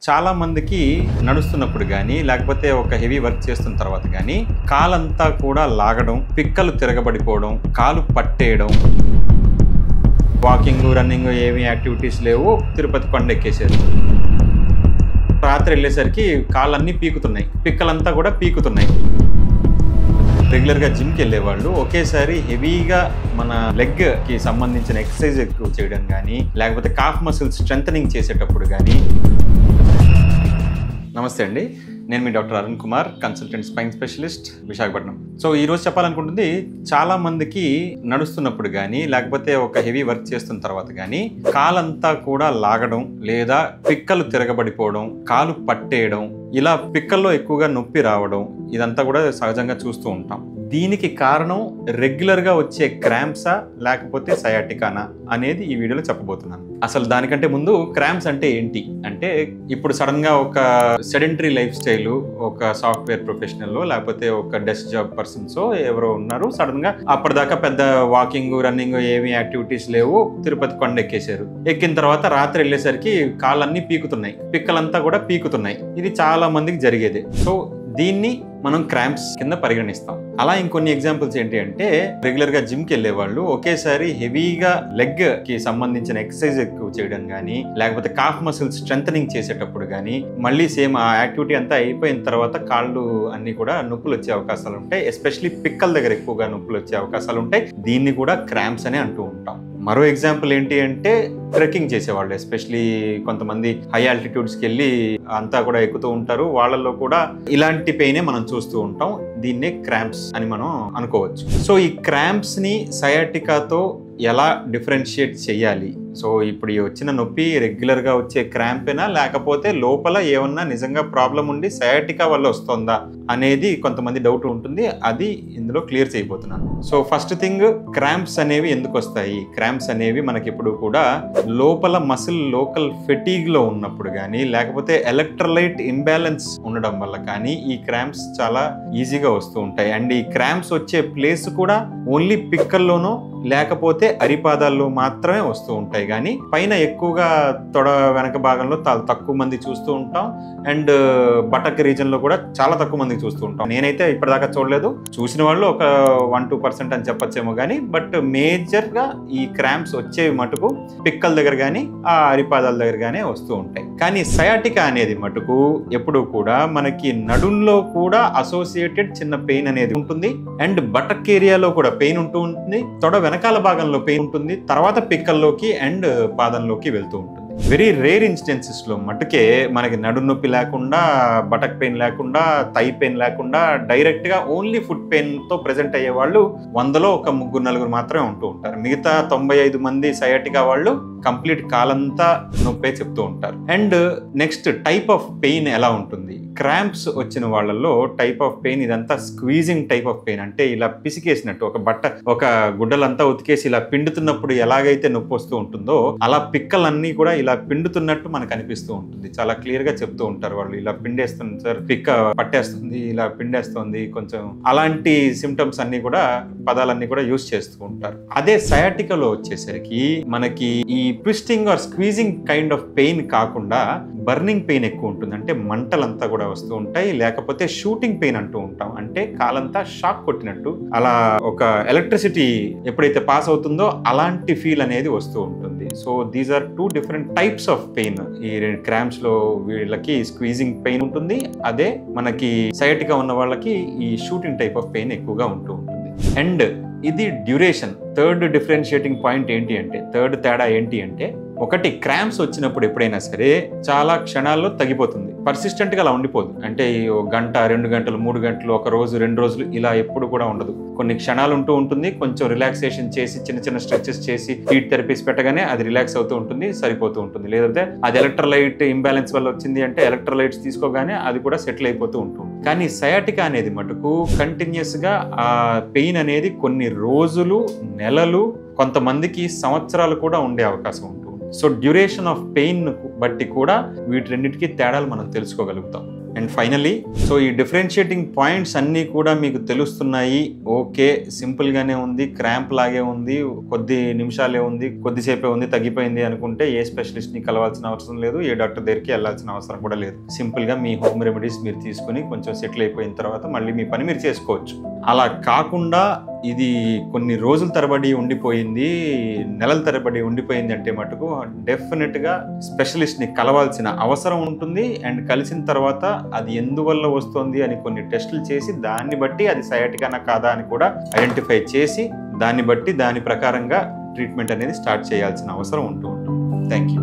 చాలా మందికి నడుస్తున్నప్పుడు కానీ లేకపోతే ఒక హెవీ వర్క్ చేస్తున్న తర్వాత కానీ కాలంతా కూడా లాగడం, పిక్కలు తిరగబడిపోవడం, కాలు పట్టేయడం, వాకింగ్ రన్నింగ్ ఏమి యాక్టివిటీస్ లేవు, తిరుపతి కొండ ఎక్కేసారు. రాత్రి వెళ్ళేసరికి కాళ్ళన్నీ పీకుతున్నాయి, పిక్కలంతా కూడా పీకుతున్నాయి. రెగ్యులర్గా జిమ్కి వెళ్ళేవాళ్ళు ఒకేసారి హెవీగా మన లెగ్కి సంబంధించిన ఎక్సర్సైజ్ ఎక్కువ చేయడం కానీ లేకపోతే కాఫ్ మసిల్స్ స్ట్రెంథనింగ్ చేసేటప్పుడు కానీ. నమస్తే అండి, నేను మీ doctor Arun Kumar, consultant spine specialist, Visakhapatnam. So ఈరోజు చెప్పాలనుకుంటుంది, చాలా మందికి నడుస్తున్నప్పుడు కానీ లేకపోతే ఒక హెవీ వర్క్ చేస్తున్న తర్వాత కానీ కాలంతా కూడా లాగడం లేదా పిక్కలు తిరగబడిపోవడం, కాలు పట్టేయడం, ఇలా పిక్కల్లో ఎక్కువగా నొప్పి రావడం, ఇదంతా కూడా సహజంగా చూస్తూ ఉంటాం. దీనికి కారణం రెగ్యులర్గా వచ్చే క్రాంప్సా లేకపోతే సయాటికానా అనేది ఈ వీడియోలో చెప్పబోతున్నాను. అసలు దానికంటే ముందు క్రాంప్స్ అంటే ఏంటి అంటే, ఇప్పుడు సడన్గా ఒక సెడెంటరీ లైఫ్ స్టైల్, ఒక సాఫ్ట్వేర్ ప్రొఫెషనల్ లేకపోతే ఒక డెస్క్ జాబ్ పర్సన్స్ ఎవరో ఉన్నారు, సడన్గా అప్పటిదాకా పెద్ద వాకింగ్ రన్నింగ్ ఏమి యాక్టివిటీస్ లేవు, తిరుపతి కొండ ఎక్కేసారు. ఎక్కిన తర్వాత రాత్రి వెళ్ళేసరికి కాళ్ళన్నీ పీకుతున్నాయి, పిక్కలంతా కూడా పీకుతున్నాయి. ఇది చాలా మందికి జరిగేదే. సో దీన్ని మనం క్రాంప్స్ కింద పరిగణిస్తాం. అలా ఇంకొన్ని ఎగ్జాంపుల్స్ ఏంటి అంటే, రెగ్యులర్గా జిమ్కి వెళ్ళేవాళ్ళు ఒకేసారి హెవీగా లెగ్కి సంబంధించిన ఎక్సర్సైజ్ ఎక్కువ చేయడం కానీ లేకపోతే కాఫ్ మసిల్స్ స్ట్రెంథనింగ్ చేసేటప్పుడు కానీ మళ్ళీ సేమ్ ఆ యాక్టివిటీ అంతా అయిపోయిన తర్వాత కాళ్ళు అన్ని కూడా నొప్పులు వచ్చే అవకాశాలు ఉంటాయి. ఎస్పెషలీ పిక్కల దగ్గర ఎక్కువగా నొప్పులు వచ్చే అవకాశాలు ఉంటాయి. దీన్ని కూడా క్రాంప్స్ అనే అంటూ ఉంటాం. మరో ఎగ్జాంపుల్ ఏంటి అంటే, ట్రెక్కింగ్ చేసేవాళ్ళు, ఎస్పెషలీ కొంతమంది హై ఆల్టిట్యూడ్స్కి వెళ్ళి అంతా కూడా ఎక్కుతూ ఉంటారు. వాళ్ళల్లో కూడా ఇలాంటి పెయినే మనం చూస్తూ ఉంటాం. దీన్నే క్రాంప్స్ అని మనం అనుకోవచ్చు. సో ఈ క్రాంప్స్ని సయాటికాతో ఎలా డిఫరెన్షియేట్ చేయాలి? సో ఇప్పుడు ఈ వచ్చిన నొప్పి రెగ్యులర్గా వచ్చే క్రాంపేనా లేకపోతే లోపల ఏమన్నా నిజంగా ప్రాబ్లం ఉండి సయాటికా వల్ల వస్తుందా అనేది కొంతమంది డౌట్ ఉంటుంది. అది ఇందులో క్లియర్ చేయబోతున్నాను. సో ఫస్ట్ థింగ్, క్రాంప్స్ అనేవి ఎందుకు వస్తాయి? క్రాంప్స్ అనేవి మనకి ఇప్పుడు కూడా లోపల మసిల్ లోకల్ ఫెటీగ్లో ఉన్నప్పుడు కానీ లేకపోతే ఎలక్ట్రోలైట్ ఇంబ్యాలెన్స్ ఉండడం వల్ల కానీ ఈ క్రాంప్స్ చాలా ఈజీగా వస్తూ ఉంటాయి. అండ్ ఈ క్రాంప్స్ వచ్చే ప్లేస్ కూడా ఓన్లీ పిక్కల్లోనో లేకపోతే అరిపాదాల్లో మాత్రమే వస్తూ ఉంటాయి, కానీ పైన ఎక్కువగా తొడ వెనక భాగంలో తక్కువ మంది చూస్తూ ఉంటాం. అండ్ బటక్ రీజన్లో కూడా చాలా తక్కువ మంది చూస్తూ ఉంటాం. నేనైతే ఇప్పటిదాకా చూడలేదు, చూసిన వాళ్ళు ఒక 1-2% అని చెప్పచ్చేమో కానీ, బట్ మేజర్గా ఈ క్రాంప్స్ వచ్చేవి మటుకు పిక్కల దగ్గర కానీ ఆ అరిపాదాల దగ్గర కానీ వస్తూ ఉంటాయి. కానీ సయాటికా అనేది మటుకు ఎప్పుడు కూడా మనకి నడుంలో కూడా అసోసియేటెడ్ చిన్న పెయిన్ అనేది ఉంటుంది. అండ్ బటక్ ఏరియాలో కూడా పెయిన్ ఉంటూ ఉంటుంది, తొడ వెనకాల భాగంలో పెయిన్ ఉంటుంది, తర్వాత పిక్కల్లోకి అండ్ పాదంలోకి వెళ్తూ ఉంటుంది. వెరీ రేర్ ఇన్స్టెన్సెస్ లో మటుకే మనకి నడు నొప్పి లేకుండా, బటక్ పెయిన్ లేకుండా, థై పెయిన్ లేకుండా డైరెక్ట్ గా ఓన్లీ ఫుట్ పెయిన్ తో ప్రెజెంట్ అయ్యే వాళ్ళు 100లో ఒక 3-4 మాత్రమే ఉంటూ ఉంటారు. మిగతా 95 మంది సయాటికా వాళ్ళు కంప్లీట్ కాలంతా నొప్పే చెప్తూ ఉంటారు. And next, type of pain ఎలా ఉంటుంది? క్రాంప్స్ వచ్చిన వాళ్ళల్లో టైప్ ఆఫ్ పెయిన్ ఇదంతా స్క్వీజింగ్ టైప్ ఆఫ్ పెయిన్, అంటే ఇలా పిసికేసినట్టు ఒక గుడ్డలంతా ఉతికేసి ఇలా పిండుతున్నప్పుడు ఎలాగైతే నొప్పి వస్తూ ఉంటుందో అలా పిక్కలన్నీ కూడా ఇలా పిండుతున్నట్టు మనకు అనిపిస్తూ ఉంటుంది. చాలా క్లియర్ గా చెప్తూ ఉంటారు వాళ్ళు, ఇలా పిండేస్తుంది సార్, పిక్క పట్టేస్తుంది, ఇలా పిండేస్తుంది కొంచెం, అలాంటి సిమ్టమ్స్ అన్ని కూడా పదాలన్నీ కూడా యూజ్ చేస్తూ ఉంటారు. అదే సయాటికాలో వచ్చేసరికి మనకి ఈ twisting or squeezing kind of pain కాకుండా బర్నింగ్ పెయిన్ ఎక్కువ ఉంటుంది. అంటే మంటలంతా కూడా వస్తూ ఉంటాయి, లేకపోతే షూటింగ్ పెయిన్ అంటూ ఉంటాం, అంటే కాలంతా షాక్ కొట్టినట్టు, అలా ఒక ఎలక్ట్రిసిటీ ఎప్పుడైతే పాస్ అవుతుందో అలాంటి ఫీల్ అనేది వస్తూ ఉంటుంది. So these are 2 different types of pain. ఈ క్రాంప్స్ లో వీళ్ళకి స్క్వీజింగ్ పెయిన్ ఉంటుంది, అదే మనకి సయాటికా ఉన్న వాళ్ళకి ఈ షూటింగ్ టైప్ ఆఫ్ పెయిన్ ఎక్కువగా ఉంటూ ఉంటుంది. అండ్ ఇది డ్యూరేషన్. థర్డ్ డిఫరెన్షియేటింగ్ పాయింట్ ఏంటి అంటే, థర్డ్ తేడా ఏంటి అంటే, ఒకటి, క్రాంప్స్ వచ్చినప్పుడు ఎప్పుడైనా సరే చాలా క్షణాల్లో తగ్గిపోతుంది, పర్సిస్టెంట్గా అలా ఉండిపోదు. అంటే 1 గంట 2 గంటలు 3 గంటలు, 1 రోజు 2 రోజులు ఇలా ఎప్పుడు కూడా ఉండదు. కొన్ని క్షణాలు ఉంటూ ఉంటుంది. కొంచెం రిలాక్సేషన్ చేసి చిన్న చిన్న స్ట్రెచెస్ చేసి హీట్ థెరపీస్ పెట్టగానే అది రిలాక్స్ అవుతూ ఉంటుంది, సరిపోతూ ఉంటుంది. లేదంటే అది ఎలక్ట్రోలైట్ ఇంబ్యాలెన్స్ వల్ల వచ్చింది అంటే ఎలక్ట్రోలైట్స్ తీసుకోగానే అది కూడా సెటిల్ అయిపోతూ ఉంటుంది. కానీ సయాటికా అనేది మటుకు కంటిన్యూస్ గా ఆ పెయిన్ అనేది కొన్ని రోజులు, నెలలు, కొంతమందికి సంవత్సరాలు కూడా ఉండే అవకాశం ఉంటుంది. సో డ్యూరేషన్ ఆఫ్ పెయిన్ బట్టి కూడా వీటి రెండింటికి తేడాలు మనం తెలుసుకోగలుగుతాం. అండ్ ఫైనలీ సో ఈ డిఫరెన్షియేటింగ్ పాయింట్స్ అన్నీ కూడా మీకు తెలుస్తున్నాయి, ఓకే సింపుల్గానే ఉంది, క్రాంప్ లాగే ఉంది, కొద్ది నిమిషాలే ఉంది, కొద్దిసేపే ఉంది, తగ్గిపోయింది అనుకుంటే ఏ స్పెషలిస్ట్ని కలవాల్సిన అవసరం లేదు, ఏ డాక్టర్ దగ్గరికి వెళ్ళాల్సిన అవసరం కూడా లేదు. సింపుల్గా మీ హోమ్ రెమెడీస్ మీరు తీసుకుని కొంచెం సెటిల్ అయిపోయిన తర్వాత మళ్ళీ మీ పని మీరు చేసుకోవచ్చు. అలా కాకుండా ఇది కొన్ని రోజుల తరబడి ఉండిపోయింది, నెలల తరబడి ఉండిపోయింది అంటే మటుకు డెఫినెట్గా స్పెషలిస్ట్ని కలవాల్సిన అవసరం ఉంటుంది. అండ్ కలిసిన తర్వాత అది ఎందువల్ల వస్తుంది అని కొన్ని టెస్టులు చేసి దాన్ని బట్టి అది సయాటికానా కాదా అని కూడా ఐడెంటిఫై చేసి దాన్ని బట్టి దాని ప్రకారంగా ట్రీట్మెంట్ అనేది స్టార్ట్ చేయాల్సిన అవసరం ఉంటుంది. Thank you.